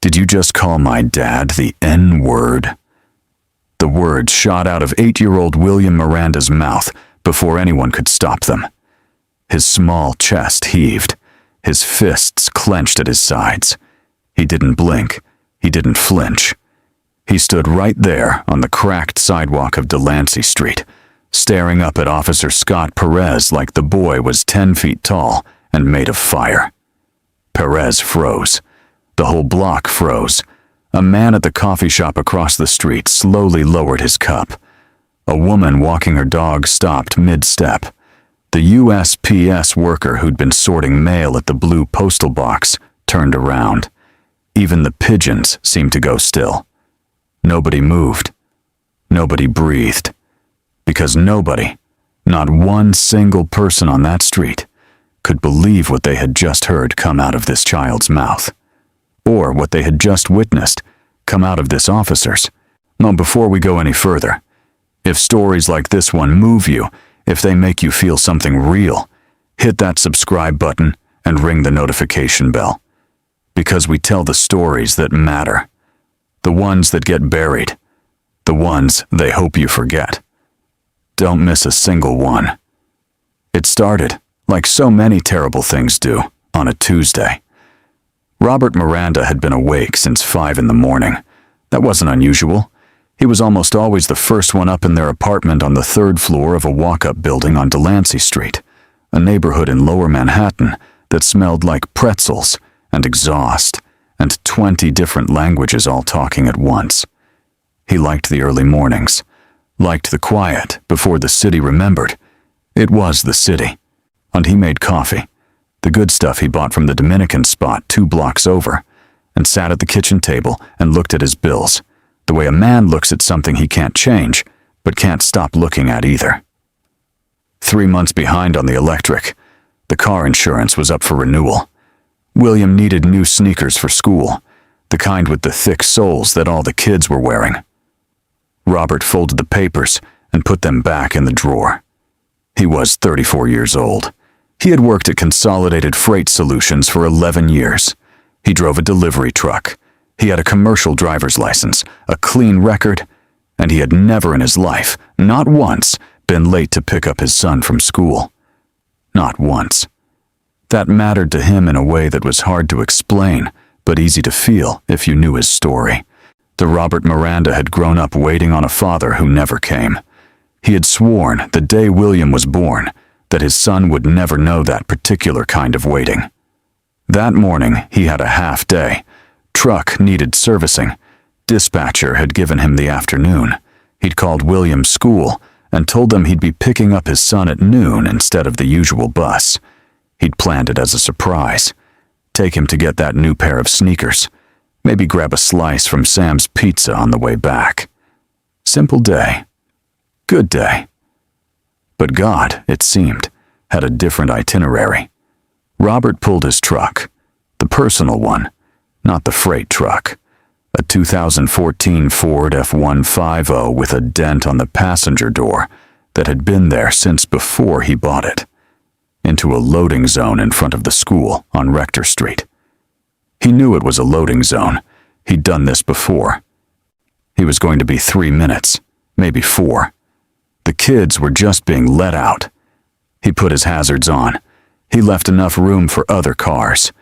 Did you just call my dad the N-word? The words shot out of 8-year-old William Miranda's mouth before anyone could stop them. His small chest heaved, his fists clenched at his sides. He didn't blink, he didn't flinch. He stood right there on the cracked sidewalk of Delancey Street, staring up at Officer Scott Perez like the boy was 10 feet tall and made of fire. Perez froze. The whole block froze. A man at the coffee shop across the street slowly lowered his cup. A woman walking her dog stopped mid-step. The USPS worker who'd been sorting mail at the blue postal box turned around. Even the pigeons seemed to go still. Nobody moved. Nobody breathed. Because nobody, not one single person on that street, could believe what they had just heard come out of this child's mouth. Or what they had just witnessed come out of this officer's. Now, before we go any further, if stories like this one move you, if they make you feel something real, hit that subscribe button and ring the notification bell. Because we tell the stories that matter. The ones that get buried. The ones they hope you forget. Don't miss a single one. It started, like so many terrible things do, on a Tuesday. Robert Miranda had been awake since 5 in the morning. That wasn't unusual. He was almost always the first one up in their apartment on the 3rd floor of a walk-up building on Delancey Street, a neighborhood in Lower Manhattan that smelled like pretzels and exhaust and 20 different languages all talking at once. He liked the early mornings, liked the quiet before the city remembered. It was the city. And he made coffee, the good stuff he bought from the Dominican spot 2 blocks over, and sat at the kitchen table and looked at his bills, the way a man looks at something he can't change, but can't stop looking at either. 3 months behind on the electric. The car insurance was up for renewal. William needed new sneakers for school, the kind with the thick soles that all the kids were wearing. Robert folded the papers and put them back in the drawer. He was 34 years old. He had worked at Consolidated Freight Solutions for 11 years. He drove a delivery truck. He had a commercial driver's license, a clean record, and he had never in his life, not once, been late to pick up his son from school. Not once. That mattered to him in a way that was hard to explain, but easy to feel if you knew his story. The Robert Miranda had grown up waiting on a father who never came. He had sworn the day William was born that his son would never know that particular kind of waiting. That morning, he had a half day. Truck needed servicing. Dispatcher had given him the afternoon. He'd called William's school and told them he'd be picking up his son at noon instead of the usual bus. He'd planned it as a surprise. Take him to get that new pair of sneakers. Maybe grab a slice from Sam's Pizza on the way back. Simple day. Good day. But God, it seemed, had a different itinerary. Robert pulled his truck, the personal one, not the freight truck, a 2014 Ford F-150 with a dent on the passenger door that had been there since before he bought it, into a loading zone in front of the school on Rector Street. He knew it was a loading zone. He'd done this before. He was going to be 3 minutes, maybe 4. The kids were just being let out. He put his hazards on. He left enough room for other cars.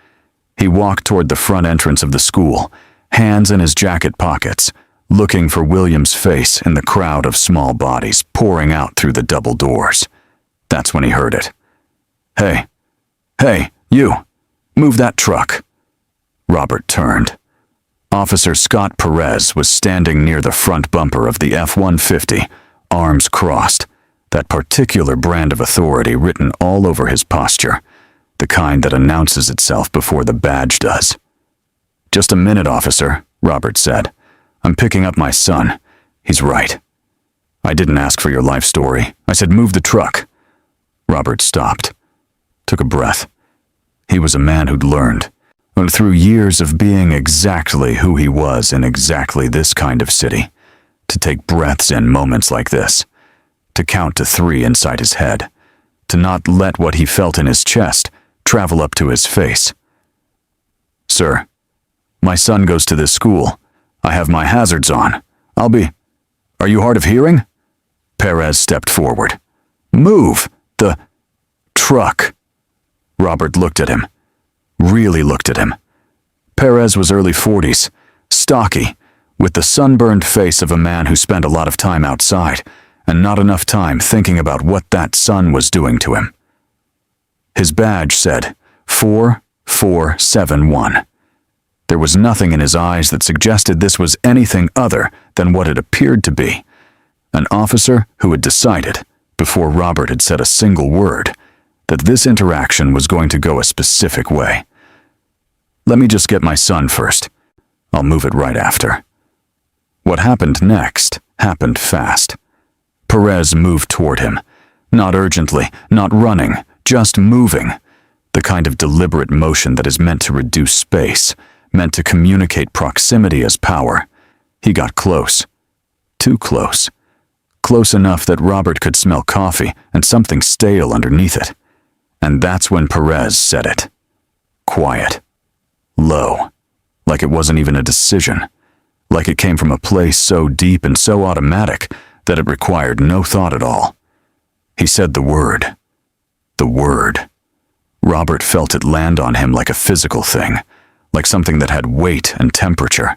He walked toward the front entrance of the school, hands in his jacket pockets, looking for William's face in the crowd of small bodies pouring out through the double doors. That's when he heard it. Hey, you, move that truck." Robert turned. Officer Scott Perez was standing near the front bumper of the F-150, arms crossed, that particular brand of authority written all over his posture, the kind that announces itself before the badge does. "Just a minute, officer," Robert said. "I'm picking up my son. He's right. I didn't ask for your life story. I said move the truck." Robert stopped, took a breath. He was a man who'd learned, through years of being exactly who he was in exactly this kind of city, to take breaths in moments like this, to count to 3 inside his head, to not let what he felt in his chest travel up to his face. "Sir, My son goes to this school. I have my hazards on. Are you hard of hearing? Perez stepped forward. Move! The truck. Robert looked at him. Really looked at him. Perez was early 40s, stocky, with the sunburned face of a man who spent a lot of time outside, and not enough time thinking about what that sun was doing to him. His badge said 4471. There was nothing in his eyes that suggested this was anything other than what it appeared to be. An officer who had decided, before Robert had said a single word, that this interaction was going to go a specific way. Let me just get my son first. I'll move it right after. What happened next happened fast. Perez moved toward him. Not urgently, not running, just moving. The kind of deliberate motion that is meant to reduce space, meant to communicate proximity as power. He got close. Too close. Close enough that Robert could smell coffee and something stale underneath it. And that's when Perez said it. Quiet. Low. Like it wasn't even a decision. Like it came from a place so deep and so automatic that it required no thought at all. He said the word. The word. Robert felt it land on him like a physical thing, like something that had weight and temperature.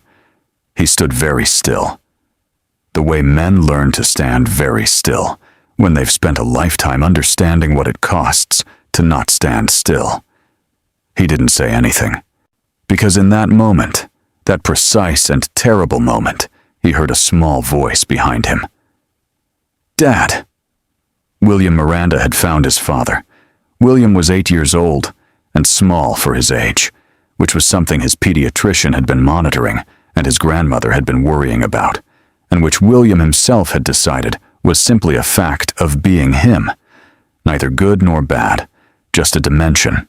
He stood very still. The way men learn to stand very still, when they've spent a lifetime understanding what it costs to not stand still. He didn't say anything, because in that moment, that precise and terrible moment, he heard a small voice behind him. Dad! William Miranda had found his father. William was 8 years old and small for his age, which was something his pediatrician had been monitoring and his grandmother had been worrying about, and which William himself had decided was simply a fact of being him. Neither good nor bad, just a dimension.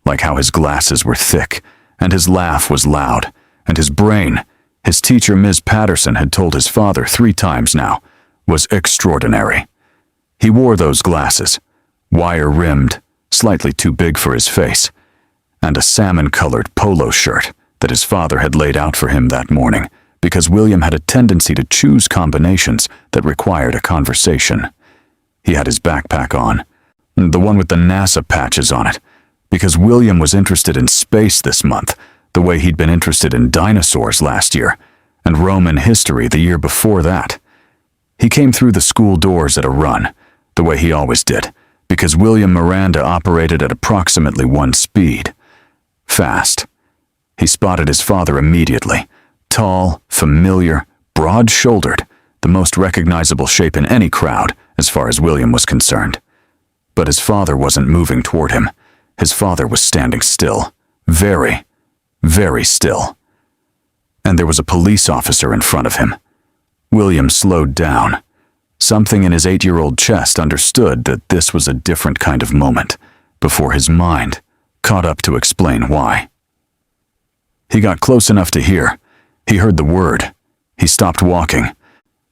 Like how his glasses were thick, and his laugh was loud, and his brain, his teacher Ms. Patterson had told his father 3 times now, was extraordinary. He wore those glasses, wire-rimmed, slightly too big for his face, and a salmon-colored polo shirt that his father had laid out for him that morning because William had a tendency to choose combinations that required a conversation. He had his backpack on, the one with the NASA patches on it, because William was interested in space this month, the way he'd been interested in dinosaurs last year, and Roman history the year before that. He came through the school doors at a run, the way he always did, because William Miranda operated at approximately 1 speed. Fast. He spotted his father immediately. Tall, familiar, broad-shouldered, the most recognizable shape in any crowd, as far as William was concerned. But his father wasn't moving toward him. His father was standing still. Very, very still. And there was a police officer in front of him. William slowed down. Something in his 8-year-old chest understood that this was a different kind of moment, before his mind caught up to explain why. He got close enough to hear. He heard the word. He stopped walking.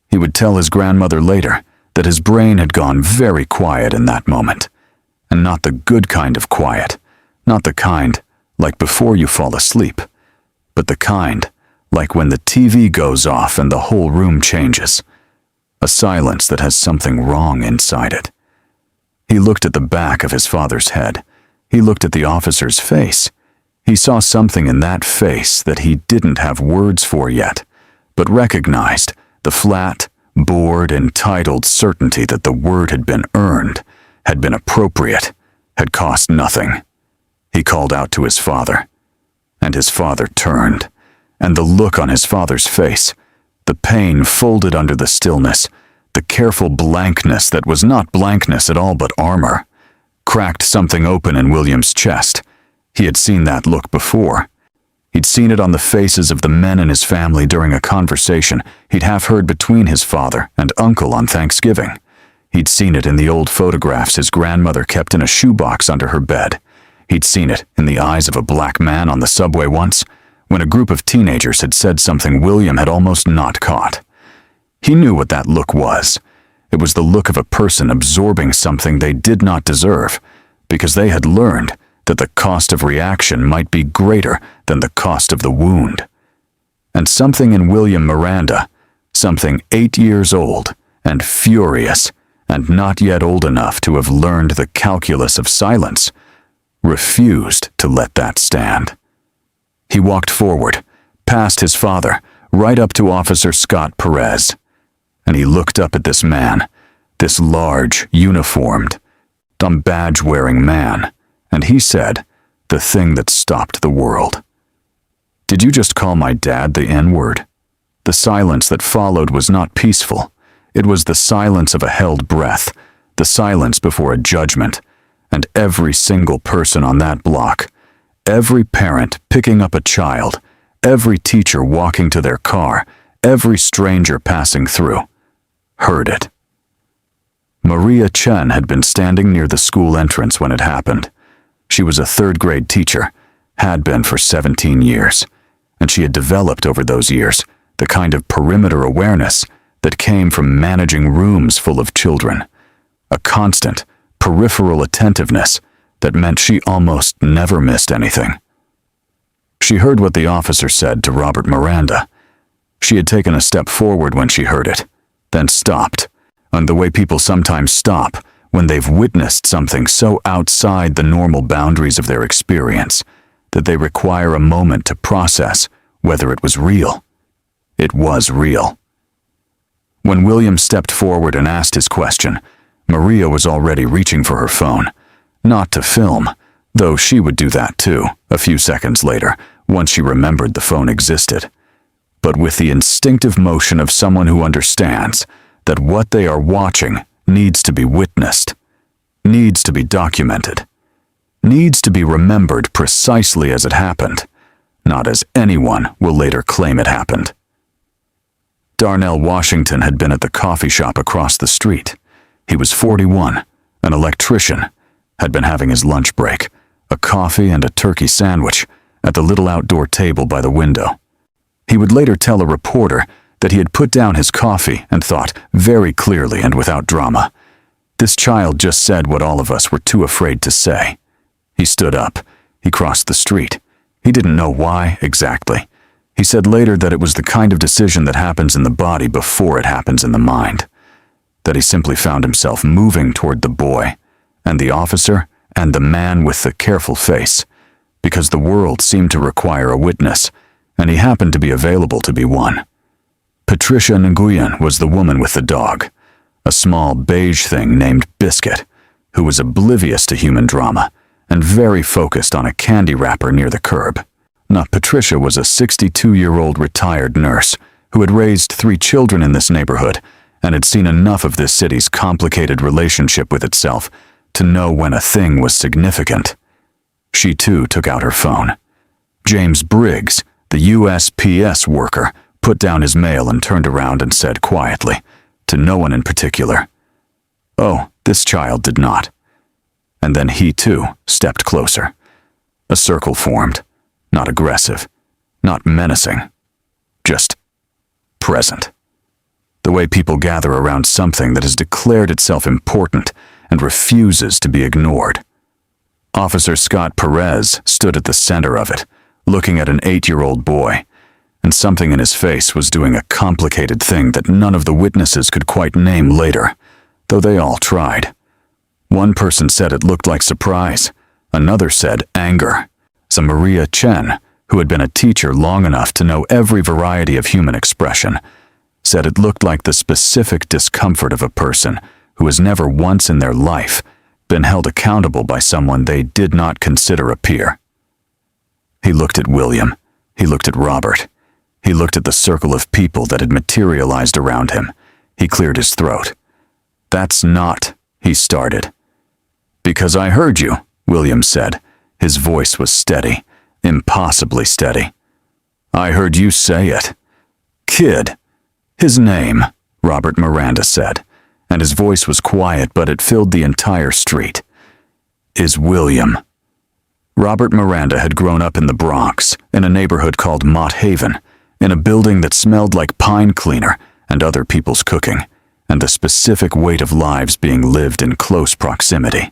He would tell his grandmother later that his brain had gone very quiet in that moment. And not the good kind of quiet. Not the kind like before you fall asleep. But the kind like when the TV goes off and the whole room changes. A silence that has something wrong inside it. He looked at the back of his father's head. He looked at the officer's face. He saw something in that face that he didn't have words for yet, but recognized the flat, bored, entitled certainty that the word had been earned, had been appropriate, had cost nothing. He called out to his father, and his father turned, and the look on his father's face, the pain folded under the stillness, the careful blankness that was not blankness at all but armor, cracked something open in William's chest. He had seen that look before. He'd seen it on the faces of the men in his family during a conversation he'd half heard between his father and uncle on Thanksgiving. He'd seen it in the old photographs his grandmother kept in a shoebox under her bed. He'd seen it in the eyes of a black man on the subway once, when a group of teenagers had said something William had almost not caught. He knew what that look was. It was the look of a person absorbing something they did not deserve, because they had learned that the cost of reaction might be greater than the cost of the wound. And something in William Miranda, something 8 years old and furious and not yet old enough to have learned the calculus of silence, refused to let that stand. He walked forward, past his father, right up to Officer Scott Perez, and he looked up at this man, this large, uniformed, badge-wearing man, and he said, the thing that stopped the world. "Did you just call my dad the N-word?" The silence that followed was not peaceful. It was the silence of a held breath, the silence before a judgment, and every single person on that block, every parent picking up a child, every teacher walking to their car, every stranger passing through, heard it. Maria Chen had been standing near the school entrance when it happened. She was a third-grade teacher, had been for 17 years, and she had developed over those years the kind of perimeter awareness that came from managing rooms full of children, a constant, peripheral attentiveness that meant she almost never missed anything. She heard what the officer said to Robert Miranda. She had taken a step forward when she heard it, then stopped, and the way people sometimes stop when they've witnessed something so outside the normal boundaries of their experience that they require a moment to process whether it was real. It was real. When William stepped forward and asked his question, Maria was already reaching for her phone, not to film, though she would do that too, a few seconds later, once she remembered the phone existed, but with the instinctive motion of someone who understands that what they are watching needs to be witnessed, needs to be documented, needs to be remembered precisely as it happened, not as anyone will later claim it happened. Darnell Washington had been at the coffee shop across the street. He was 41, an electrician, had been having his lunch break, a coffee and a turkey sandwich, at the little outdoor table by the window. He would later tell a reporter that he had put down his coffee and thought, very clearly and without drama, "This child just said what all of us were too afraid to say." He stood up. He crossed the street. He didn't know why exactly. He said later that it was the kind of decision that happens in the body before it happens in the mind, that he simply found himself moving toward the boy, and the officer, and the man with the careful face, because the world seemed to require a witness, and he happened to be available to be one. Patricia Nguyen was the woman with the dog, a small beige thing named Biscuit, who was oblivious to human drama and very focused on a candy wrapper near the curb. Now, Patricia was a 62-year-old retired nurse who had raised 3 children in this neighborhood and had seen enough of this city's complicated relationship with itself to know when a thing was significant. She too took out her phone. James Briggs, the USPS worker, put down his mail and turned around and said quietly, to no one in particular, "Oh, this child did not." And then he too stepped closer. A circle formed, not aggressive, not menacing, just present. The way people gather around something that has declared itself important and refuses to be ignored. Officer Scott Perez stood at the center of it, looking at an 8-year-old boy, and something in his face was doing a complicated thing that none of the witnesses could quite name later, though they all tried. One person said it looked like surprise, another said anger. So Maria Chen, who had been a teacher long enough to know every variety of human expression, said it looked like the specific discomfort of a person who has never once in their life been held accountable by someone they did not consider a peer. He looked at William. He looked at Robert. He looked at the circle of people that had materialized around him. He cleared his throat. "That's not," he started. "Because I heard you," William said. His voice was steady, impossibly steady. "I heard you say it." "Kid." "His name," Robert Miranda said, and his voice was quiet, but it filled the entire street, "is William." Robert Miranda had grown up in the Bronx, in a neighborhood called Mott Haven, in a building that smelled like pine cleaner and other people's cooking, and the specific weight of lives being lived in close proximity.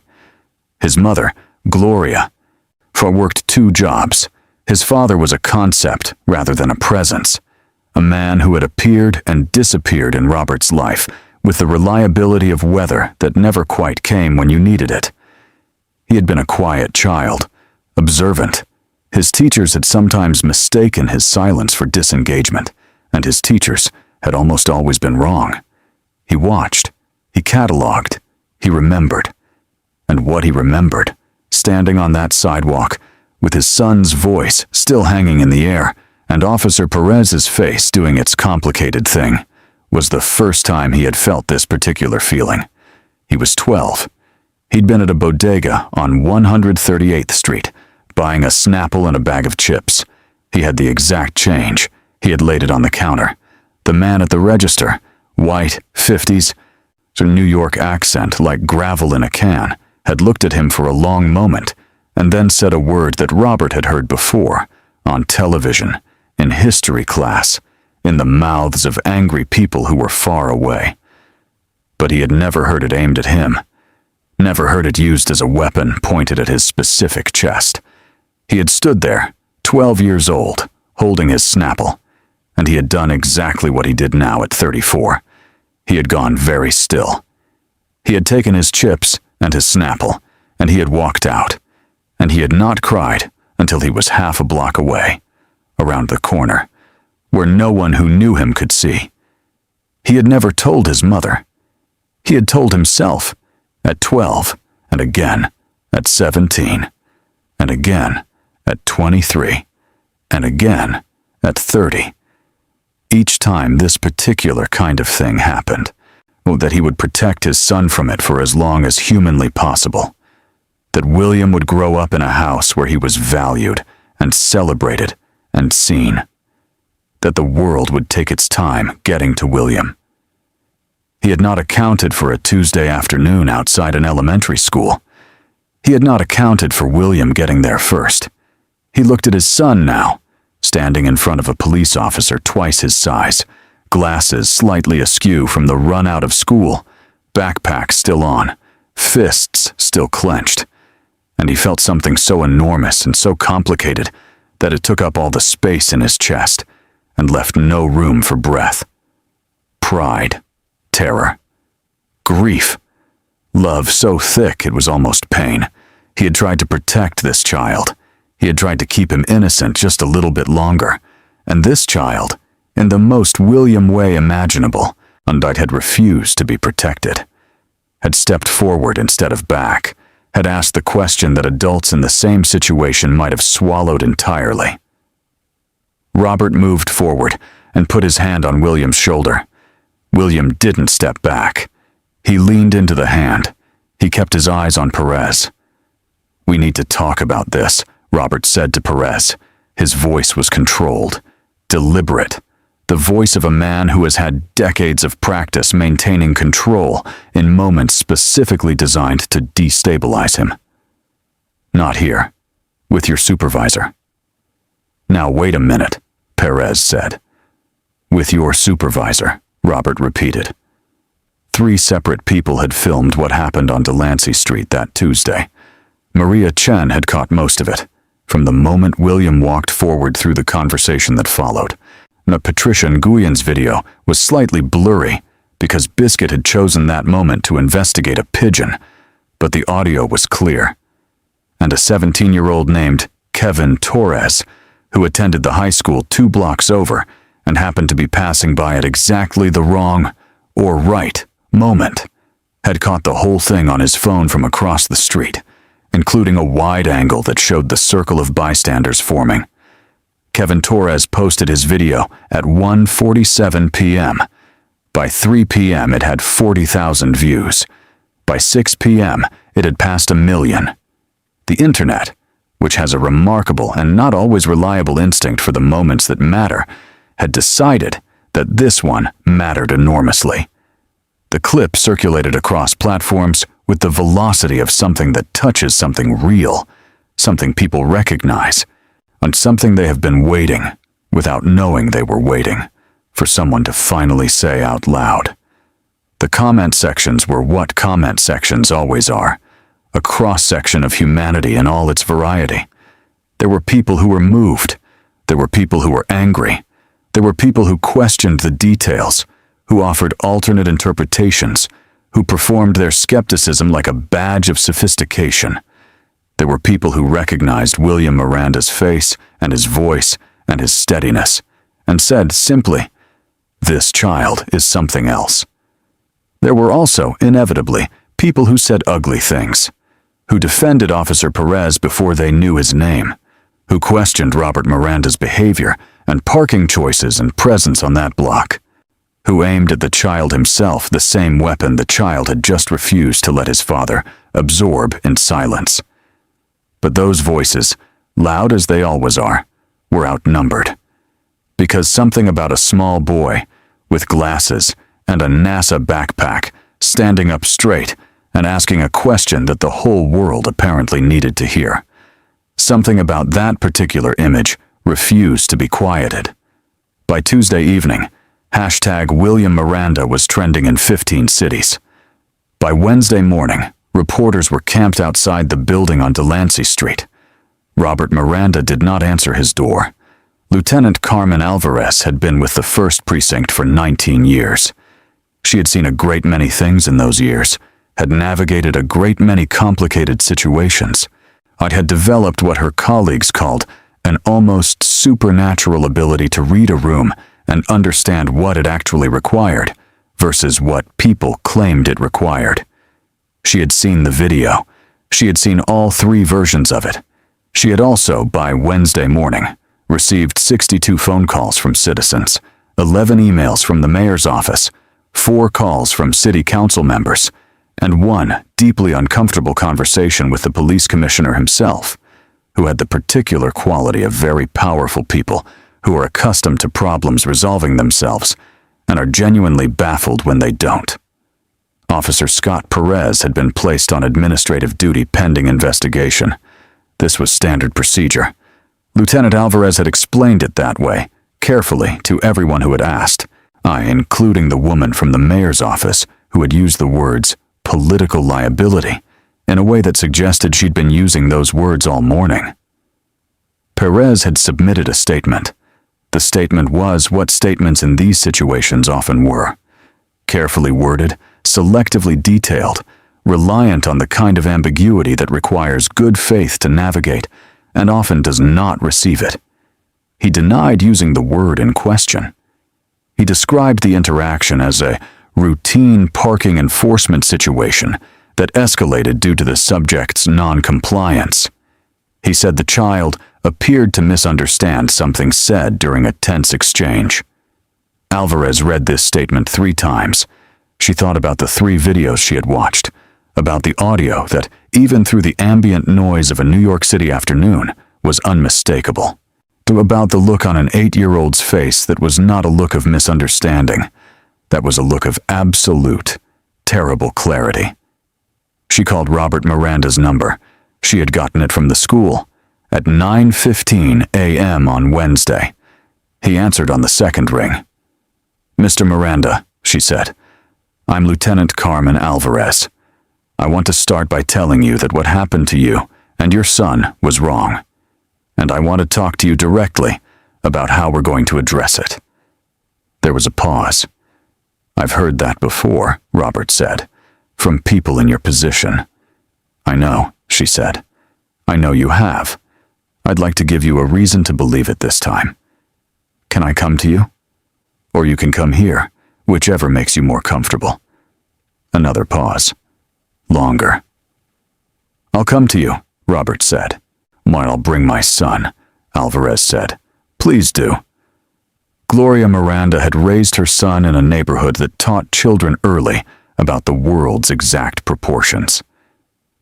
His mother, Gloria, for worked 2 jobs. His father was a concept rather than a presence, a man who had appeared and disappeared in Robert's life with the reliability of weather that never quite came when you needed it. He had been a quiet child, observant. His teachers had sometimes mistaken his silence for disengagement, and his teachers had almost always been wrong. He watched, he catalogued, he remembered. And what he remembered, standing on that sidewalk, with his son's voice still hanging in the air, and Officer Perez's face doing its complicated thing, was the first time he had felt this particular feeling. He was 12. He'd been at a bodega on 138th Street, buying a Snapple and a bag of chips. He had the exact change. He had laid it on the counter. The man at the register, white, 50s, a New York accent like gravel in a can, had looked at him for a long moment, and then said a word that Robert had heard before, on television, in history class, in the mouths of angry people who were far away. But he had never heard it aimed at him, never heard it used as a weapon pointed at his specific chest. He had stood there, 12 years old, holding his Snapple, and he had done exactly what he did now at 34. He had gone very still. He had taken his chips and his Snapple, and he had walked out, and he had not cried until he was half a block away, around the corner, where no one who knew him could see. He had never told his mother. He had told himself, at 12, and again, at 17, and again, at 23, and again, at 30. Each time this particular kind of thing happened, that he would protect his son from it for as long as humanly possible. That William would grow up in a house where he was valued and celebrated and seen. That the world would take its time getting to William. He had not accounted for a Tuesday afternoon outside an elementary school. He had not accounted for William getting there first. He looked at his son now, standing in front of a police officer twice his size, glasses slightly askew from the run out of school, backpack still on, fists still clenched. And he felt something so enormous and so complicated that it took up all the space in his chest and left no room for breath. Pride, terror, grief, love so thick it was almost pain. He had tried to protect this child. He had tried to keep him innocent just a little bit longer. And this child, in the most William way imaginable, Undite had refused to be protected, had stepped forward instead of back, had asked the question that adults in the same situation might have swallowed entirely. Robert moved forward and put his hand on William's shoulder. William didn't step back. He leaned into the hand. He kept his eyes on Perez. "We need to talk about this," Robert said to Perez. His voice was controlled, deliberate, the voice of a man who has had decades of practice maintaining control in moments specifically designed to destabilize him. "Not here. With your supervisor." "Now wait a minute," Perez said. "With your supervisor," Robert repeated. 3 separate people had filmed what happened on Delancey Street that Tuesday. Maria Chen had caught most of it, from the moment William walked forward through the conversation that followed. Patricia Nguyen's video was slightly blurry because Biscuit had chosen that moment to investigate a pigeon, but the audio was clear. And a 17-year-old named Kevin Torres, who attended the high school 2 blocks over and happened to be passing by at exactly the wrong, or right, moment, had caught the whole thing on his phone from across the street, including a wide angle that showed the circle of bystanders forming. Kevin Torres posted his video at 1:47 p.m. By 3 p.m. it had 40,000 views. By 6 p.m. it had passed 1 million. The internet, which has a remarkable and not always reliable instinct for the moments that matter, had decided that this one mattered enormously. The clip circulated across platforms with the velocity of something that touches something real, something people recognize, on something they have been waiting, without knowing they were waiting, for someone to finally say out loud. The comment sections were what comment sections always are, a cross-section of humanity in all its variety. There were people who were moved. There were people who were angry. There were people who questioned the details, who offered alternate interpretations, who performed their skepticism like a badge of sophistication. There were people who recognized William Miranda's face and his voice and his steadiness, and said simply, "This child is something else." There were also, inevitably, people who said ugly things, who defended Officer Perez before they knew his name, who questioned Robert Miranda's behavior and parking choices and presence on that block, who aimed at the child himself the same weapon the child had just refused to let his father absorb in silence. But those voices, loud as they always are, were outnumbered. Because something about a small boy, with glasses and a NASA backpack, standing up straight and asking a question that the whole world apparently needed to hear. Something about that particular image refused to be quieted. By Tuesday evening, #William Miranda was trending in 15 cities. By Wednesday morning, reporters were camped outside the building on Delancey Street. Robert Miranda did not answer his door. Lieutenant Carmen Alvarez had been with the 1st Precinct for 19 years. She had seen a great many things in those years, had navigated a great many complicated situations. I had developed what her colleagues called an almost supernatural ability to read a room and understand what it actually required versus what people claimed it required. She had seen the video. She had seen all 3 versions of it. She had also, by Wednesday morning, received 62 phone calls from citizens, 11 emails from the mayor's office, 4 calls from city council members, and 1 deeply uncomfortable conversation with the police commissioner himself, who had the particular quality of very powerful people who are accustomed to problems resolving themselves and are genuinely baffled when they don't. Officer Scott Perez had been placed on administrative duty pending investigation. This was standard procedure. Lieutenant Alvarez had explained it that way, carefully, to everyone who had asked, including the woman from the mayor's office who had used the words political liability in a way that suggested she'd been using those words all morning. Perez had submitted a statement. The statement was what statements in these situations often were: carefully worded, selectively detailed, reliant on the kind of ambiguity that requires good faith to navigate and often does not receive it. He denied using the word in question. He described the interaction as a routine parking enforcement situation that escalated due to the subject's non-compliance. He said the child appeared to misunderstand something said during a tense exchange. Alvarez read this statement 3 times. She thought about the 3 videos she had watched, about the audio that, even through the ambient noise of a New York City afternoon, was unmistakable, about the look on an 8-year-old's face that was not a look of misunderstanding. That was a look of absolute, terrible clarity. She called Robert Miranda's number. She had gotten it from the school at 9:15 a.m. on Wednesday. He answered on the 2nd ring. "Mr. Miranda," she said, "I'm Lieutenant Carmen Alvarez. I want to start by telling you that what happened to you and your son was wrong. And I want to talk to you directly about how we're going to address it." There was a pause. "I've heard that before," Robert said, "from people in your position." "I know," she said. "I know you have. I'd like to give you a reason to believe it this time. Can I come to you? Or you can come here, whichever makes you more comfortable." Another pause. Longer. "I'll come to you," Robert said. "I'll bring my son," Alvarez said. "Please do." Gloria Miranda had raised her son in a neighborhood that taught children early about the world's exact proportions.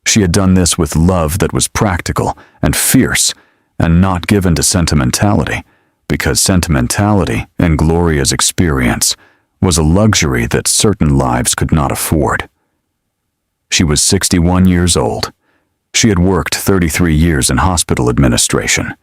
She had done this with love that was practical and fierce and not given to sentimentality, because sentimentality, in Gloria's experience, was a luxury that certain lives could not afford. She was 61 years old. She had worked 33 years in hospital administration,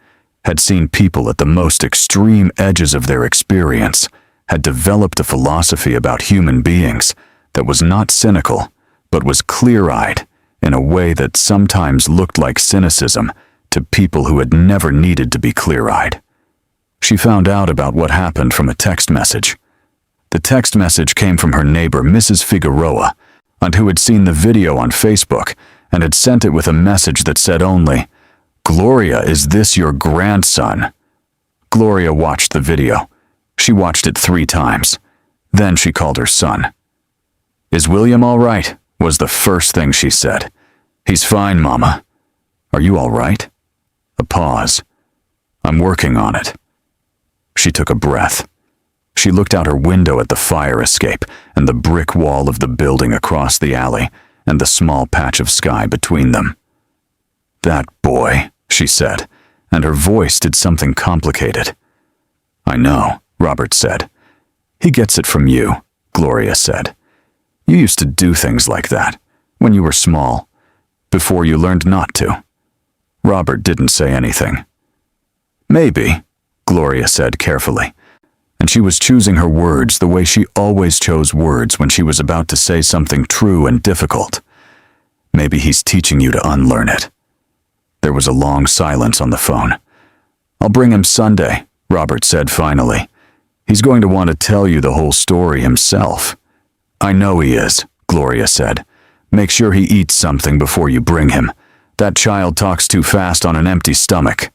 had seen people at the most extreme edges of their experience, had developed a philosophy about human beings that was not cynical, but was clear-eyed in a way that sometimes looked like cynicism to people who had never needed to be clear-eyed. She found out about what happened from a text message. The text message came from her neighbor, Mrs. Figueroa, and who had seen the video on Facebook and had sent it with a message that said only, "Gloria, is this your grandson?" Gloria watched the video. She watched it 3 times. Then she called her son. "Is William all right?" was the first thing she said. "He's fine, Mama." "Are you all right?" A pause. "I'm working on it." She took a breath. She looked out her window at the fire escape and the brick wall of the building across the alley and the small patch of sky between them. "That boy," she said, and her voice did something complicated. "I know," Robert said. "He gets it from you," Gloria said. "You used to do things like that, when you were small, before you learned not to." Robert didn't say anything. "Maybe," Gloria said carefully, and she was choosing her words the way she always chose words when she was about to say something true and difficult. "Maybe he's teaching you to unlearn it." There was a long silence on the phone. "I'll bring him Sunday," Robert said finally. "He's going to want to tell you the whole story himself." "I know he is," Gloria said. "Make sure he eats something before you bring him. That child talks too fast on an empty stomach."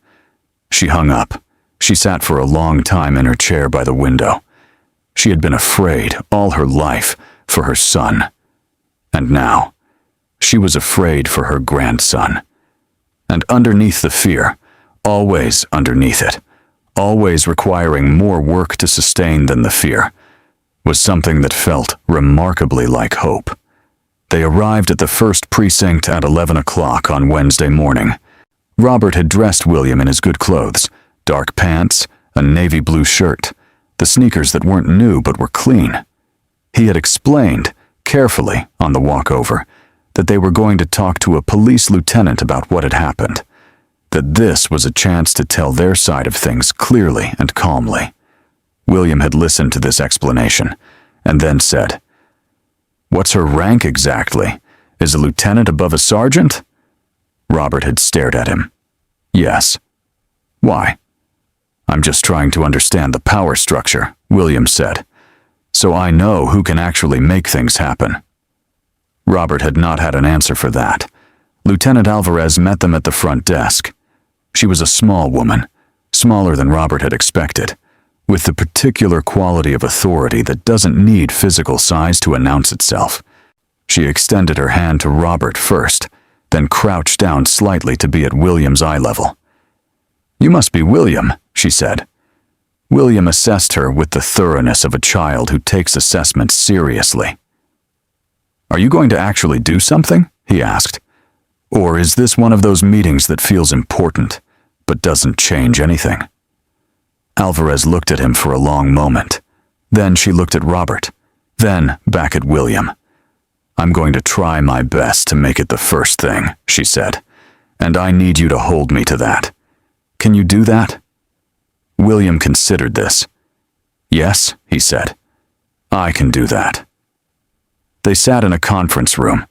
She hung up. She sat for a long time in her chair by the window. She had been afraid all her life for her son. And now, she was afraid for her grandson. And underneath the fear, always underneath it, always requiring more work to sustain than the fear, was something that felt remarkably like hope. They arrived at the first precinct at 11 o'clock on Wednesday morning. Robert had dressed William in his good clothes, dark pants, a navy blue shirt, the sneakers that weren't new but were clean. He had explained, carefully, on the walk over, that they were going to talk to a police lieutenant about what had happened, that this was a chance to tell their side of things clearly and calmly. William had listened to this explanation, and then said, "What's her rank exactly? Is a lieutenant above a sergeant?" Robert had stared at him. "Yes." "Why?" "I'm just trying to understand the power structure," William said, "so I know who can actually make things happen." Robert had not had an answer for that. Lieutenant Alvarez met them at the front desk. She was a small woman, smaller than Robert had expected, with the particular quality of authority that doesn't need physical size to announce itself. She extended her hand to Robert first, then crouched down slightly to be at William's eye level. "You must be William," she said. William assessed her with the thoroughness of a child who takes assessments seriously. "Are you going to actually do something?" he asked. "Or is this one of those meetings that feels important, but doesn't change anything?" Alvarez looked at him for a long moment. Then she looked at Robert, then back at William. "I'm going to try my best to make it the first thing," she said, "and I need you to hold me to that. Can you do that?" William considered this. "Yes," he said. "I can do that." They sat in a conference room.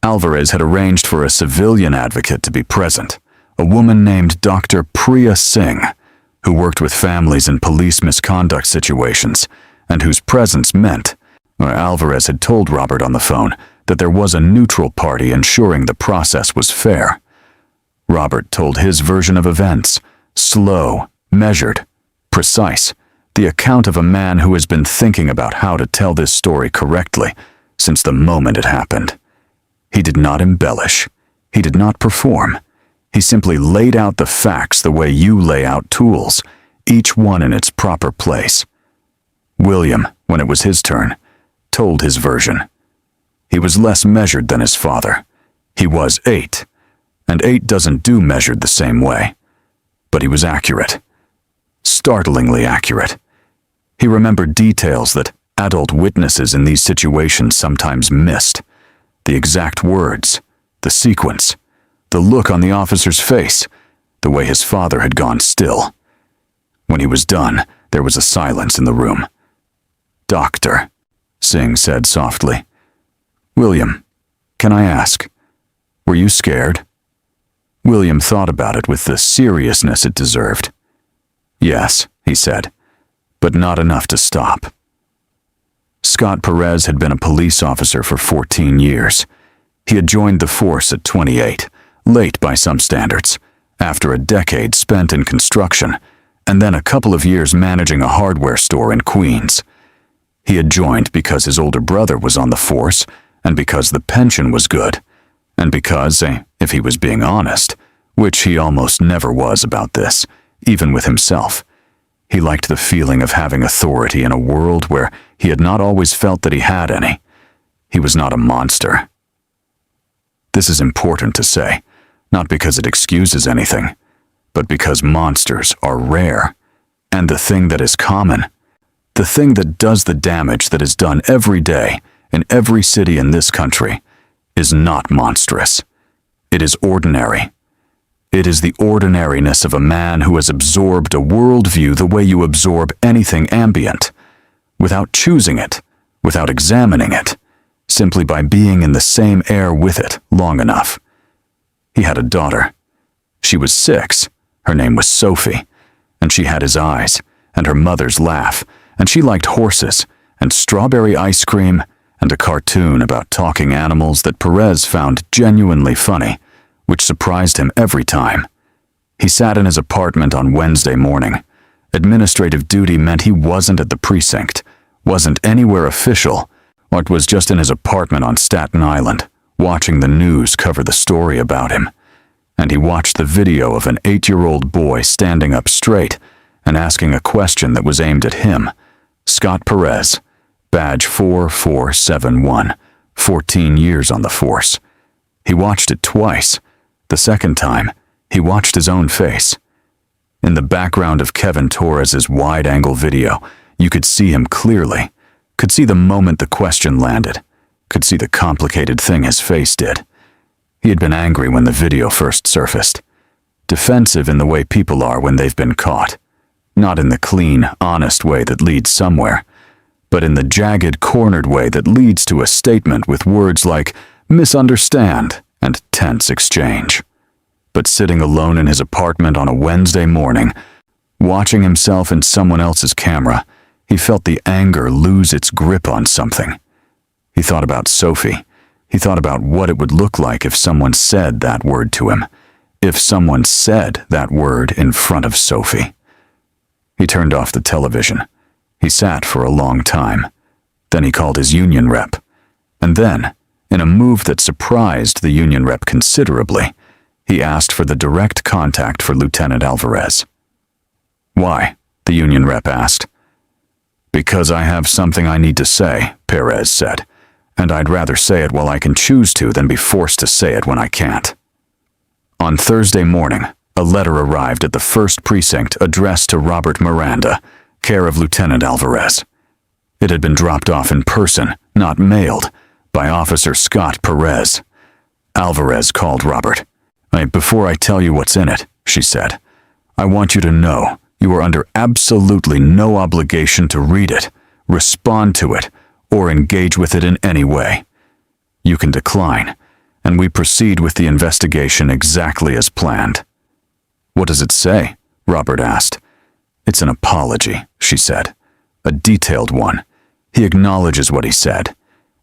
Alvarez had arranged for a civilian advocate to be present, a woman named Dr. Priya Singh, who worked with families in police misconduct situations, and whose presence meant, or Alvarez had told Robert on the phone, that there was a neutral party ensuring the process was fair. Robert told his version of events, slow, measured, precise, the account of a man who has been thinking about how to tell this story correctly since the moment it happened. He did not embellish. He did not perform. He simply laid out the facts the way you lay out tools, each one in its proper place. William, when it was his turn, told his version. He was less measured than his father. He was 8, and 8 doesn't do measured the same way. But he was accurate. Startlingly accurate. He remembered details that adult witnesses in these situations sometimes missed. The exact words, the sequence, the look on the officer's face, the way his father had gone still. When he was done, there was a silence in the room. "Doctor," Singh said softly. "William, can I ask, were you scared?" William thought about it with the seriousness it deserved. "Yes," he said, "but not enough to stop." Scott Perez had been a police officer for 14 years. He had joined the force at 28, late by some standards, after a decade spent in construction, and then a couple of years managing a hardware store in Queens. He had joined because his older brother was on the force, and because the pension was good, and because, if he was being honest, which he almost never was about this, even with himself, he liked the feeling of having authority in a world where he had not always felt that he had any. He was not a monster. This is important to say, not because it excuses anything, but because monsters are rare, and the thing that is common, the thing that does the damage that is done every day in every city in this country, is not monstrous. It is ordinary. It is the ordinariness of a man who has absorbed a worldview the way you absorb anything ambient, without choosing it, without examining it, simply by being in the same air with it long enough. He had a daughter. She was 6. Her name was Sophie, and she had his eyes, and her mother's laugh, and she liked horses, and strawberry ice cream, and a cartoon about talking animals that Perez found genuinely funny, which surprised him every time. He sat in his apartment on Wednesday morning. Administrative duty meant he wasn't at the precinct, wasn't anywhere official, or was just in his apartment on Staten Island, watching the news cover the story about him. And he watched the video of an 8-year-old boy standing up straight and asking a question that was aimed at him. Scott Perez, badge 4471, 14 years on the force. He watched it twice. The second time, he watched his own face. In the background of Kevin Torres's wide-angle video, you could see him clearly, could see the moment the question landed, could see the complicated thing his face did. He had been angry when the video first surfaced, defensive in the way people are when they've been caught, not in the clean, honest way that leads somewhere, but in the jagged, cornered way that leads to a statement with words like misunderstand and tense exchange. But sitting alone in his apartment on a Wednesday morning, watching himself in someone else's camera, he felt the anger lose its grip on something. He thought about Sophie. He thought about what it would look like if someone said that word to him, if someone said that word in front of Sophie. He turned off the television. He sat for a long time. Then he called his union rep. And then, in a move that surprised the union rep considerably, he asked for the direct contact for Lieutenant Alvarez. "Why?" the union rep asked. "Because I have something I need to say," Perez said, "and I'd rather say it while I can choose to than be forced to say it when I can't." On Thursday morning, a letter arrived at the 1st Precinct addressed to Robert Miranda, care of Lieutenant Alvarez. It had been dropped off in person, not mailed, by Officer Scott Perez. Alvarez called Robert. "Before I tell you what's in it," she said, "I want you to know you are under absolutely no obligation to read it, respond to it, or engage with it in any way. You can decline, and we proceed with the investigation exactly as planned." "What does it say?" Robert asked. "It's an apology," she said. "A detailed one. He acknowledges what he said,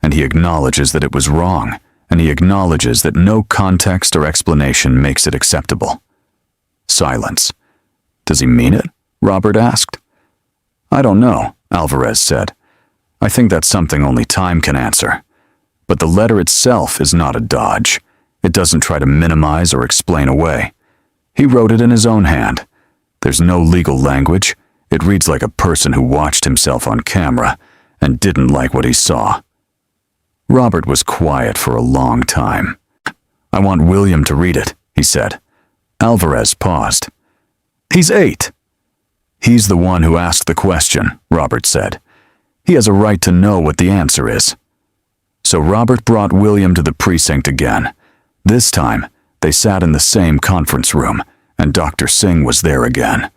and he acknowledges that it was wrong, and he acknowledges that no context or explanation makes it acceptable." Silence. "Does he mean it?" Robert asked. "I don't know," Alvarez said. "I think that's something only time can answer. But the letter itself is not a dodge. It doesn't try to minimize or explain away. He wrote it in his own hand. There's no legal language. It reads like a person who watched himself on camera and didn't like what he saw." Robert was quiet for a long time. "I want William to read it," he said. Alvarez paused. "He's 8. "He's the one who asked the question," Robert said. "He has a right to know what the answer is." So Robert brought William to the precinct again. This time, they sat in the same conference room, and Dr. Singh was there again,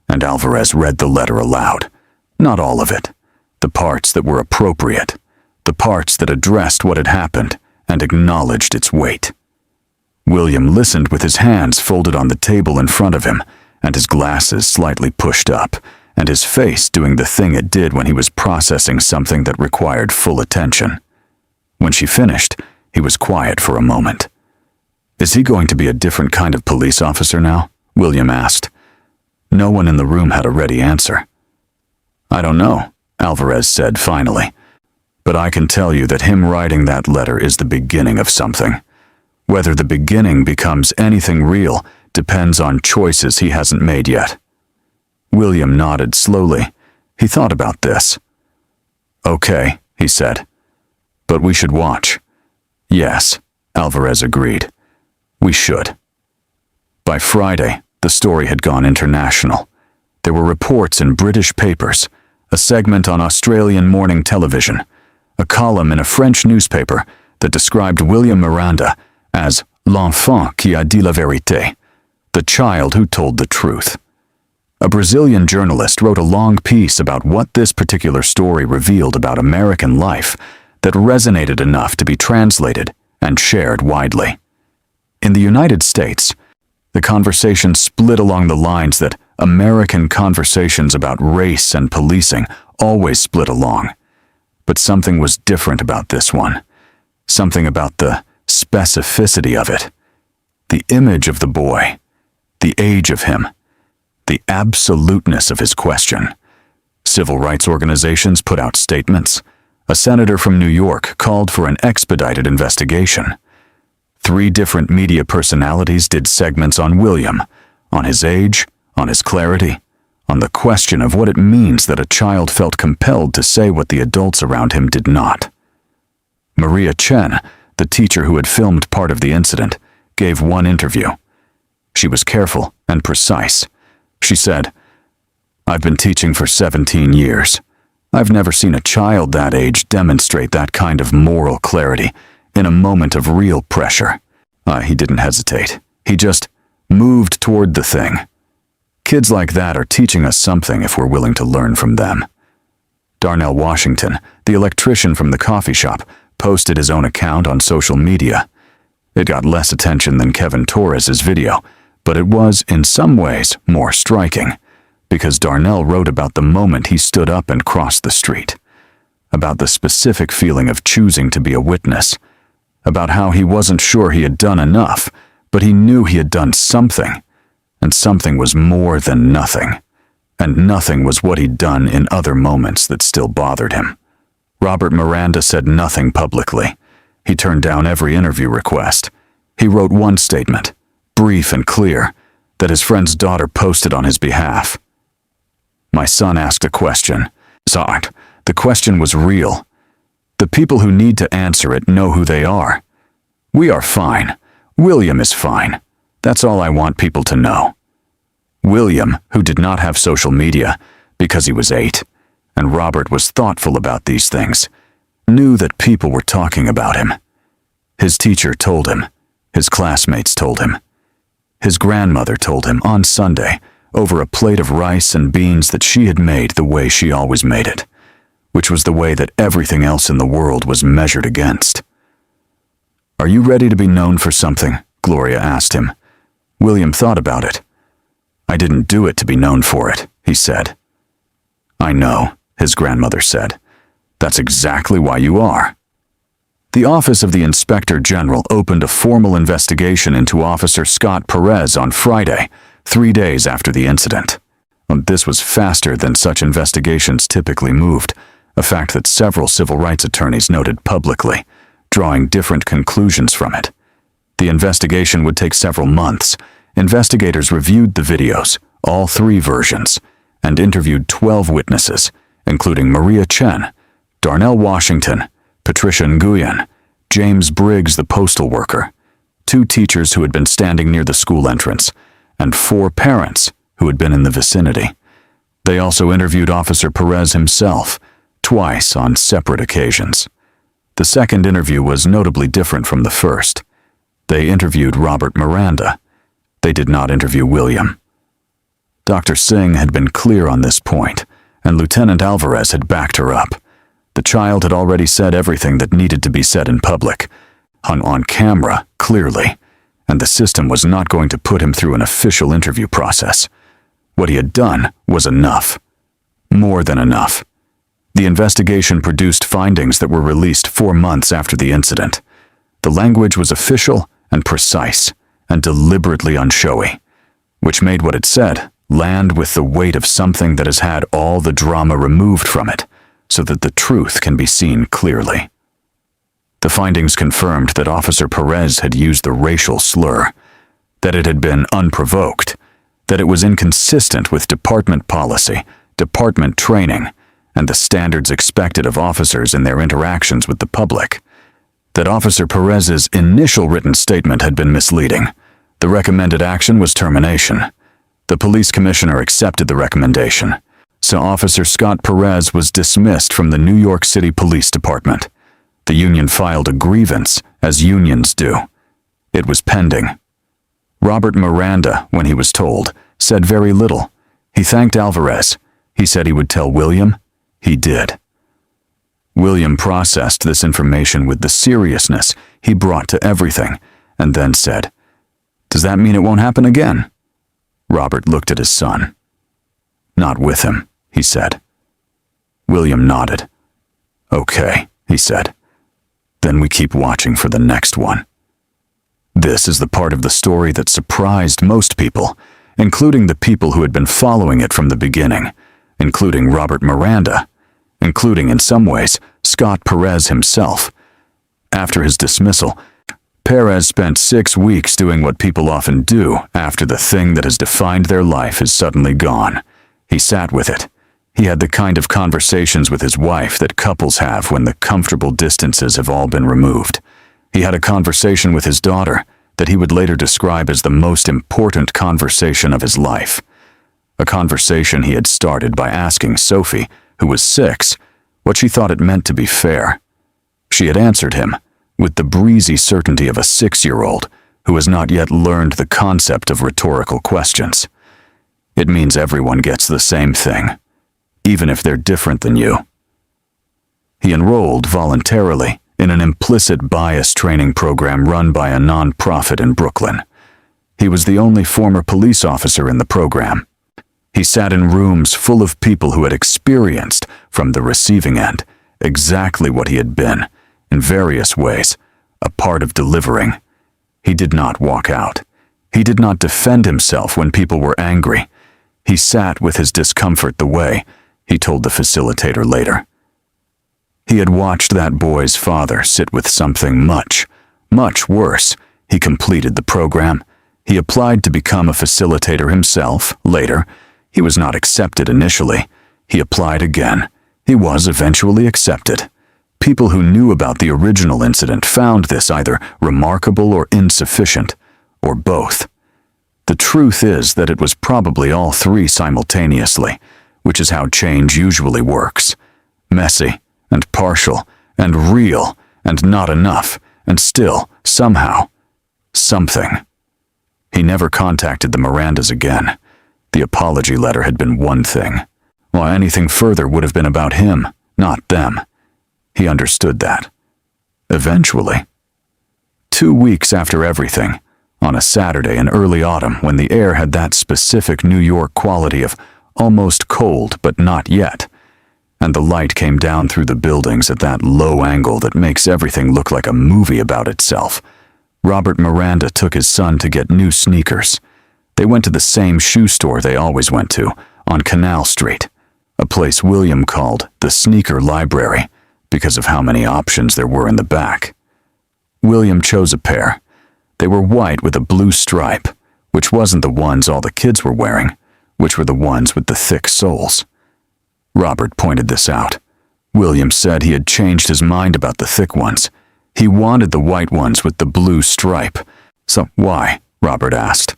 and Alvarez read the letter aloud. Not all of it. The parts that were appropriate. The parts that addressed what had happened and acknowledged its weight. William listened with his hands folded on the table in front of him, and his glasses slightly pushed up, and his face doing the thing it did when he was processing something that required full attention. When she finished, he was quiet for a moment. "Is he going to be a different kind of police officer now?" William asked. No one in the room had a ready answer. "I don't know," Alvarez said finally. "But I can tell you that him writing that letter is the beginning of something. Whether the beginning becomes anything real depends on choices he hasn't made yet." William nodded slowly. He thought about this. "Okay," he said. "But we should watch." "Yes," Alvarez agreed. "We should." By Friday, the story had gone international. There were reports in British papers, a segment on Australian morning television, a column in a French newspaper that described William Miranda as l'enfant qui a dit la vérité, the child who told the truth. A Brazilian journalist wrote a long piece about what this particular story revealed about American life that resonated enough to be translated and shared widely. In the United States, the conversation split along the lines that American conversations about race and policing always split along. But something was different about this one. Something about the specificity of it. The image of the boy. The age of him. The absoluteness of his question. Civil rights organizations put out statements. A senator from New York called for an expedited investigation. 3 different media personalities did segments on William, on his age, on his clarity, on the question of what it means that a child felt compelled to say what the adults around him did not. Maria Chen, the teacher who had filmed part of the incident, gave one interview. She was careful and precise. She said, "I've been teaching for 17 years. I've never seen a child that age demonstrate that kind of moral clarity in a moment of real pressure." He didn't hesitate. He just moved toward the thing. Kids like that are teaching us something if we're willing to learn from them. Darnell Washington, the electrician from the coffee shop, posted his own account on social media. It got less attention than Kevin Torres's video, but it was, in some ways, more striking, because Darnell wrote about the moment he stood up and crossed the street, about the specific feeling of choosing to be a witness, about how he wasn't sure he had done enough, but he knew he had done something, and something was more than nothing, and nothing was what he'd done in other moments that still bothered him. Robert Miranda said nothing publicly. He turned down every interview request. He wrote one statement, brief and clear, that his friend's daughter posted on his behalf. "My son asked a question. The question was real. The people who need to answer it know who they are. We are fine. William is fine. That's all I want people to know." William, who did not have social media because he was 8, and Robert was thoughtful about these things, knew that people were talking about him. His teacher told him. His classmates told him. His grandmother told him on Sunday over a plate of rice and beans that she had made the way she always made it, which was the way that everything else in the world was measured against. "Are you ready to be known for something?" Gloria asked him. William thought about it. "I didn't do it to be known for it," he said. "I know," his grandmother said. "That's exactly why you are." The Office of the Inspector General opened a formal investigation into Officer Scott Perez on Friday, 3 days after the incident. This was faster than such investigations typically moved, a fact that several civil rights attorneys noted publicly, drawing different conclusions from it. The investigation would take several months. Investigators reviewed the videos, all 3 versions, and interviewed 12 witnesses, including Maria Chen, Darnell Washington, Patricia Nguyen, James Briggs, the postal worker, 2 teachers who had been standing near the school entrance, and 4 parents who had been in the vicinity. They also interviewed Officer Perez himself, twice on separate occasions. The second interview was notably different from the first. They interviewed Robert Miranda. They did not interview William. Dr. Singh had been clear on this point, and Lieutenant Alvarez had backed her up. The child had already said everything that needed to be said in public, hung on camera, clearly, and the system was not going to put him through an official interview process. What he had done was enough. More than enough. The investigation produced findings that were released 4 months after the incident. The language was official and precise, and deliberately unshowy, which made what it said land with the weight of something that has had all the drama removed from it, so that the truth can be seen clearly. The findings confirmed that Officer Perez had used the racial slur, that it had been unprovoked, that it was inconsistent with department policy, department training, and the standards expected of officers in their interactions with the public, that Officer Perez's initial written statement had been misleading. The recommended action was termination. The police commissioner accepted the recommendation, so Officer Scott Perez was dismissed from the New York City Police Department. The union filed a grievance, as unions do. It was pending. Robert Miranda, when he was told, said very little. He thanked Alvarez. He said he would tell William. He did. William processed this information with the seriousness he brought to everything, and then said, "Does that mean it won't happen again?" Robert looked at his son. "Not with him," he said. William nodded. "Okay," he said. "Then we keep watching for the next one." This is the part of the story that surprised most people, including the people who had been following it from the beginning, including Robert Miranda, including, in some ways, Scott Perez himself. After his dismissal, Perez spent 6 weeks doing what people often do after the thing that has defined their life is suddenly gone. He sat with it. He had the kind of conversations with his wife that couples have when the comfortable distances have all been removed. He had a conversation with his daughter that he would later describe as the most important conversation of his life. A conversation he had started by asking Sophie, who was 6, what she thought it meant to be fair. She had answered him with the breezy certainty of a 6-year-old who has not yet learned the concept of rhetorical questions. It means everyone gets the same thing, even if they're different than you. He enrolled voluntarily in an implicit bias training program run by a non-profit in Brooklyn. He was the only former police officer in the program. He sat in rooms full of people who had experienced, from the receiving end, exactly what he had been, in various ways, a part of delivering. He did not walk out. He did not defend himself when people were angry. He sat with his discomfort the way, he told the facilitator later. He had watched that boy's father sit with something much, much worse. He completed the program. He applied to become a facilitator himself later. He was not accepted initially. He applied again. He was eventually accepted. People who knew about the original incident found this either remarkable or insufficient, or both. The truth is that it was probably all three simultaneously, which is how change usually works. Messy, and partial, and real, and not enough, and still, somehow, something. He never contacted the Mirandas again. The apology letter had been one thing, while anything further would have been about him, not them. He understood that. Eventually. 2 weeks after everything, on a Saturday in early autumn when the air had that specific New York quality of almost cold but not yet, and the light came down through the buildings at that low angle that makes everything look like a movie about itself, Robert Miranda took his son to get new sneakers. They went to the same shoe store they always went to, on Canal Street, a place William called the Sneaker Library because of how many options there were in the back. William chose a pair. They were white with a blue stripe, which wasn't the ones all the kids were wearing, which were the ones with the thick soles. Robert pointed this out. William said he had changed his mind about the thick ones. He wanted the white ones with the blue stripe. So why? Robert asked.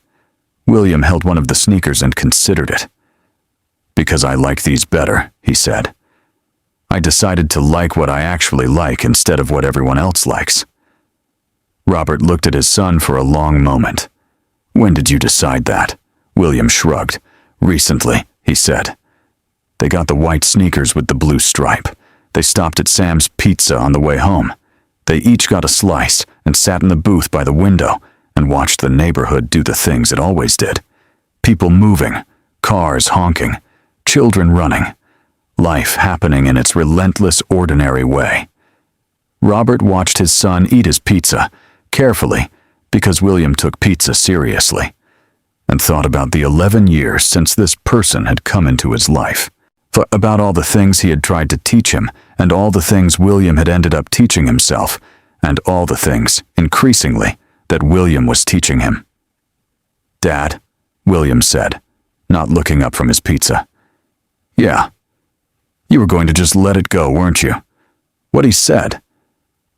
William held one of the sneakers and considered it. Because I like these better, he said. I decided to like what I actually like instead of what everyone else likes. Robert looked at his son for a long moment. When did you decide that? William shrugged. Recently, he said. They got the white sneakers with the blue stripe. They stopped at Sam's Pizza on the way home. They each got a slice and sat in the booth by the window and watched the neighborhood do the things it always did. People moving, cars honking, children running, life happening in its relentless, ordinary way. Robert watched his son eat his pizza, carefully, because William took pizza seriously, and thought about the 11 years since this person had come into his life. About all the things he had tried to teach him, and all the things William had ended up teaching himself, and all the things, increasingly, that William was teaching him. "Dad," William said, not looking up from his pizza. "Yeah. You were going to just let it go, weren't you?" What he said.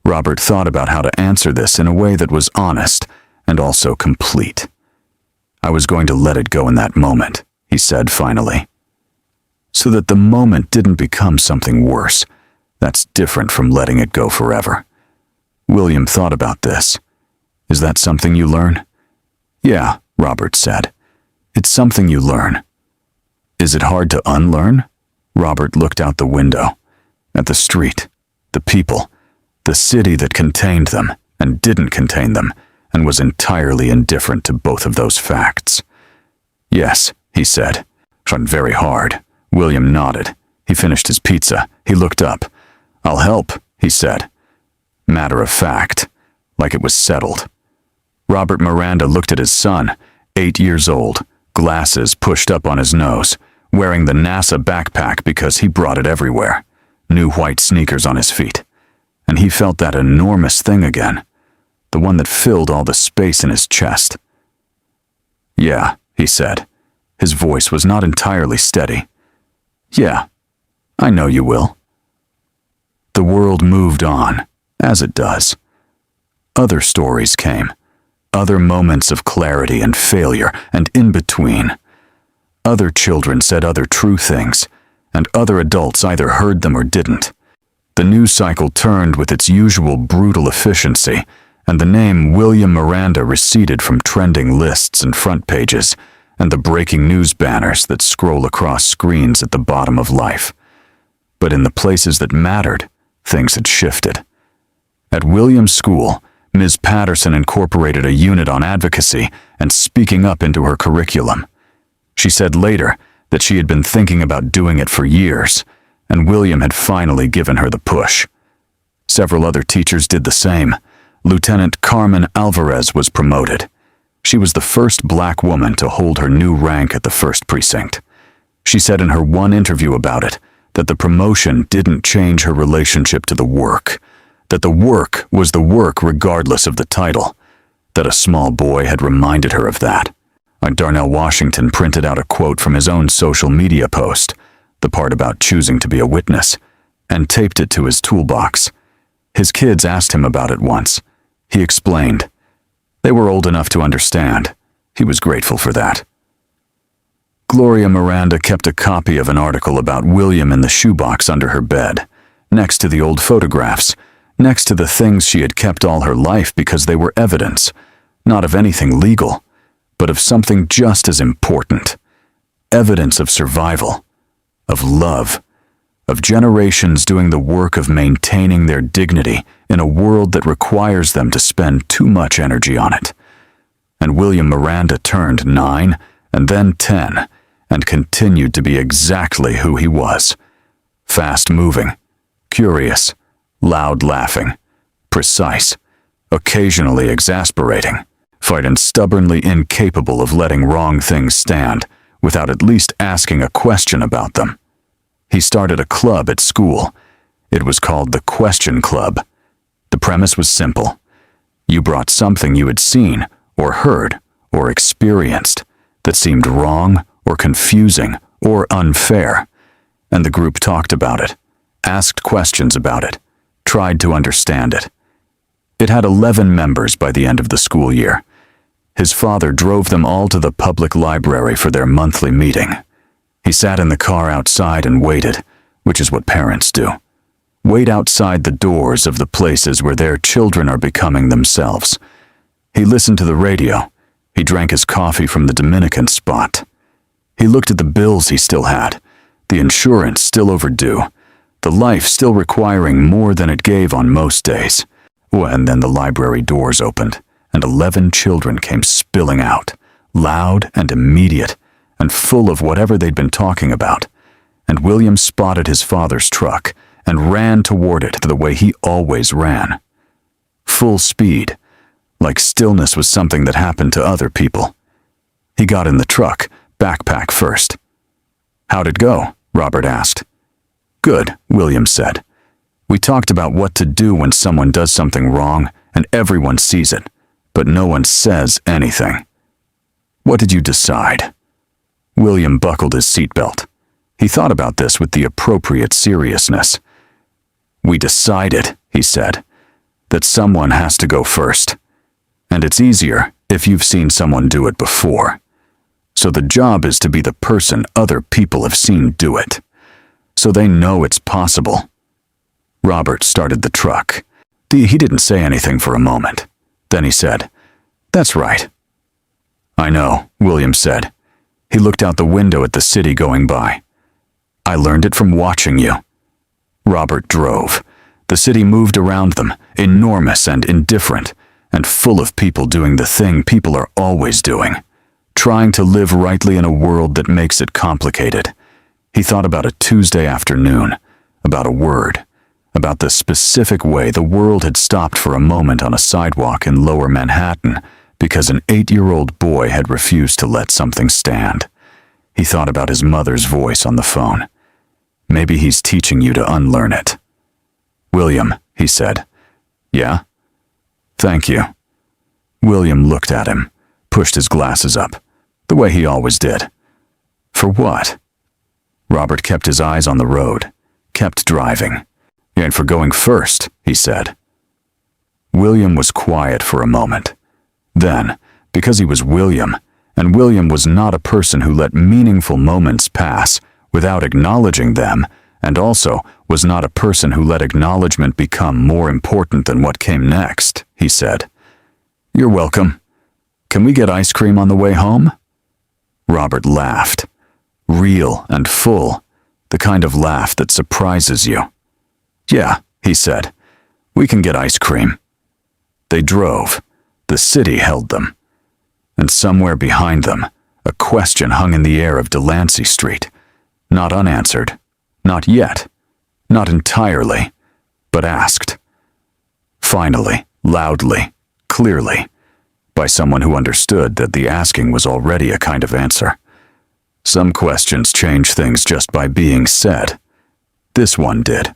Robert thought about how to answer this in a way that was honest and also complete. "I was going to let it go in that moment," he said finally. So that the moment didn't become something worse. That's different from letting it go forever. William thought about this. "Is that something you learn?" "Yeah," Robert said. "It's something you learn." "Is it hard to unlearn?" Robert looked out the window, at the street, the people, the city that contained them and didn't contain them, and was entirely indifferent to both of those facts. "Yes," he said. "Trying very hard." William nodded. He finished his pizza. He looked up. "I'll help," he said. Matter of fact, like it was settled. Robert Miranda looked at his son, 8 years old, glasses pushed up on his nose, wearing the NASA backpack because he brought it everywhere, new white sneakers on his feet. And he felt that enormous thing again, the one that filled all the space in his chest. "Yeah," he said. His voice was not entirely steady. "Yeah, I know you will." The world moved on, as it does. Other stories came, other moments of clarity and failure, and in between. Other children said other true things, and other adults either heard them or didn't. The news cycle turned with its usual brutal efficiency, and the name William Miranda receded from trending lists and front pages, and the breaking news banners that scroll across screens at the bottom of life. But in the places that mattered, things had shifted. At William's school, Ms. Patterson incorporated a unit on advocacy and speaking up into her curriculum. She said later that she had been thinking about doing it for years, and William had finally given her the push. Several other teachers did the same. Lieutenant Carmen Alvarez was promoted. She was the first black woman to hold her new rank at the 1st Precinct. She said in her one interview about it that the promotion didn't change her relationship to the work, that the work was the work regardless of the title, that a small boy had reminded her of that. Darnell Washington printed out a quote from his own social media post, the part about choosing to be a witness, and taped it to his toolbox. His kids asked him about it once. He explained. They were old enough to understand. He was grateful for that. Gloria Miranda kept a copy of an article about William in the shoebox under her bed, next to the old photographs, next to the things she had kept all her life because they were evidence, not of anything legal, but of something just as important. Evidence of survival, of love, of generations doing the work of maintaining their dignity in a world that requires them to spend too much energy on it. And William Miranda turned 9 and then 10 and continued to be exactly who he was. Fast-moving, curious, loud laughing, precise, occasionally exasperating, and stubbornly incapable of letting wrong things stand without at least asking a question about them. He started a club at school. It was called the Question Club. The premise was simple. You brought something you had seen or heard or experienced that seemed wrong or confusing or unfair, and the group talked about it, asked questions about it, tried to understand it. It had 11 members by the end of the school year. His father drove them all to the public library for their monthly meeting. He sat in the car outside and waited, which is what parents do. Wait outside the doors of the places where their children are becoming themselves. He listened to the radio. He drank his coffee from the Dominican spot. He looked at the bills he still had, the insurance still overdue, the life still requiring more than it gave on most days. And then the library doors opened, and 11 children came spilling out, loud and immediate, and full of whatever they'd been talking about. And William spotted his father's truck and ran toward it the way he always ran. Full speed, like stillness was something that happened to other people. He got in the truck, backpack first. "How'd it go?" Robert asked. "Good," William said. "We talked about what to do when someone does something wrong, and everyone sees it, but no one says anything." "What did you decide?" William buckled his seatbelt. He thought about this with the appropriate seriousness. "We decided," he said, "that someone has to go first. And it's easier if you've seen someone do it before. So the job is to be the person other people have seen do it, so they know it's possible." Robert started the truck. He didn't say anything for a moment. Then he said, "That's right." "I know," William said. He looked out the window at the city going by. "I learned it from watching you." Robert drove. The city moved around them, enormous and indifferent, and full of people doing the thing people are always doing, trying to live rightly in a world that makes it complicated. He thought about a Tuesday afternoon, about a word, about the specific way the world had stopped for a moment on a sidewalk in Lower Manhattan because an 8-year-old boy had refused to let something stand. He thought about his mother's voice on the phone. "Maybe he's teaching you to unlearn it." "William," he said. "Yeah?" "Thank you." William looked at him, pushed his glasses up, the way he always did. "For what?" Robert kept his eyes on the road, kept driving. "And for going first," he said. William was quiet for a moment. Then, because he was William, and William was not a person who let meaningful moments pass without acknowledging them, and also was not a person who let acknowledgement become more important than what came next, he said, "You're welcome. Can we get ice cream on the way home?" Robert laughed, real and full, the kind of laugh that surprises you. "Yeah," he said, "we can get ice cream." They drove. The city held them. And somewhere behind them, a question hung in the air of Delancey Street, not unanswered, not yet, not entirely, but asked. Finally, loudly, clearly, by someone who understood that the asking was already a kind of answer. Some questions change things just by being said. This one did.